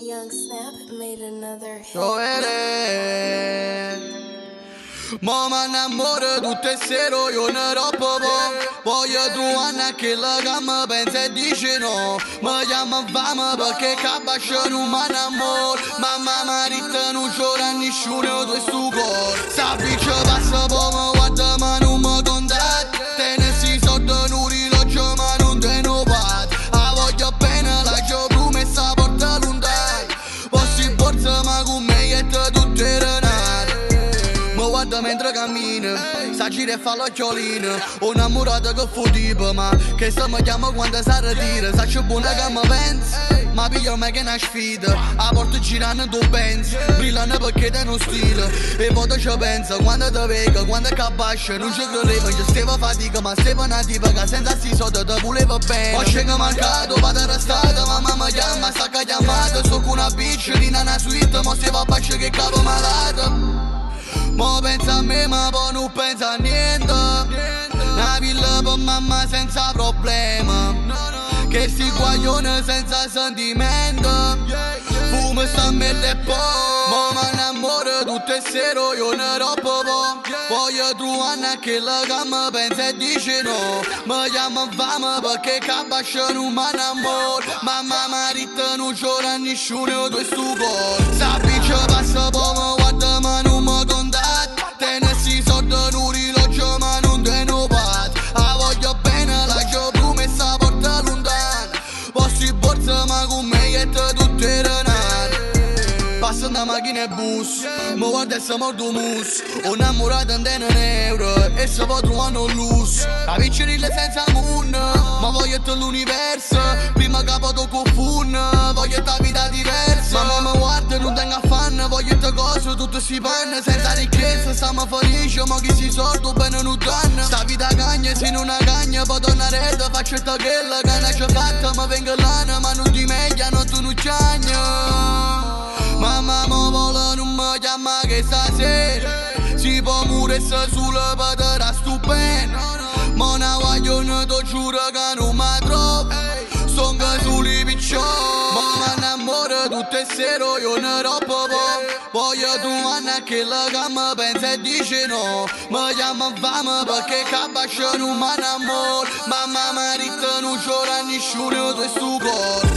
Young Snap made another hit. Ma mi innamoro tutte e sero, io ne rompo voglio trovare che la gamma pensa e dice no. Mi chiama fame perché cabascia non mi innamoro. Mamma marita non c'ora nessuno di sto cuore. Sappi ci passa poco, guarda ma non mi contatta. Tenessi sotto un orologio ma non te ne vado. A voglio bene la gio promessa porta lontano. Fossi borsa ma con me e te tutte renate. Mi guarda mentre cammina, sa gira e fa l'occhiolino. Ho innamorata che fu tipo, ma che sta mi chiama quando si ritira. Sa c'è buona che mi pensa, ma piglia me che è una sfida. A porta girando tu pensi, brillano perché te non stile. E poi ci pensa, quando ti vega, quando cabascia. Non ci credevo, ci stava fatica, ma stava una tipa che senza sti soldi te voleva bene. Poi scendo mancato, vado arrestato, ma mamma chiama, stacca chiamata. So con una bitch, di nana suite, ma stava a bacio che capo malato. Mo pensa a me ma poi non pensa a niente. Una villa per mamma senza problema, che si guaglione senza sentimento. Fumo sta merda e poi mo mi innamoro tutte e sero, io ne rompo voglio trovare che la gamma pensa e dice no. Mi chiama fame perché cabascia non mi innamoro. Mamma marita non c'ora nessuno di sto cuore. Sappi ci passa poco, guarda ma non mi contatta. Tenessi sotto un orologio ma non te ne vado. A voglio bene la gio promessa porta lontano. Fossi borsa ma con me e te tutte renate. Passa una macchina e bus, mi guarda e si mordo mus. Ho innamorato in euro e se può trovare un lusso. A vincere senza moon, ma voglio te l'universo. Prima capo tocco fun, voglio te vita diversa. Ma mi guarda non tengo affanno, voglio te cose, tutto si panna. Senza ricchezza stiamo felici, ma chi si sordo bene non danno. Sta vita cagna, se non ha cagna, poi tornare te faccio te quella che ne c'è fatta. Ma vengo l'ana, ma non ti meglio, non tu non c'agna. Mamma mi vuole non mi chiama che stasera si può morire sulle patate stupendo. Ma una guaglione ti giuro che non mi trovo, sto che soli piccioni. Ma mi innamoro tutte e sero, io ne rompo voglio trovare che la gamma pensa e dice no. Mi chiama fame perché cabascia non mi innamoro. Mamma marita non c'ora nessuno di sto cuore.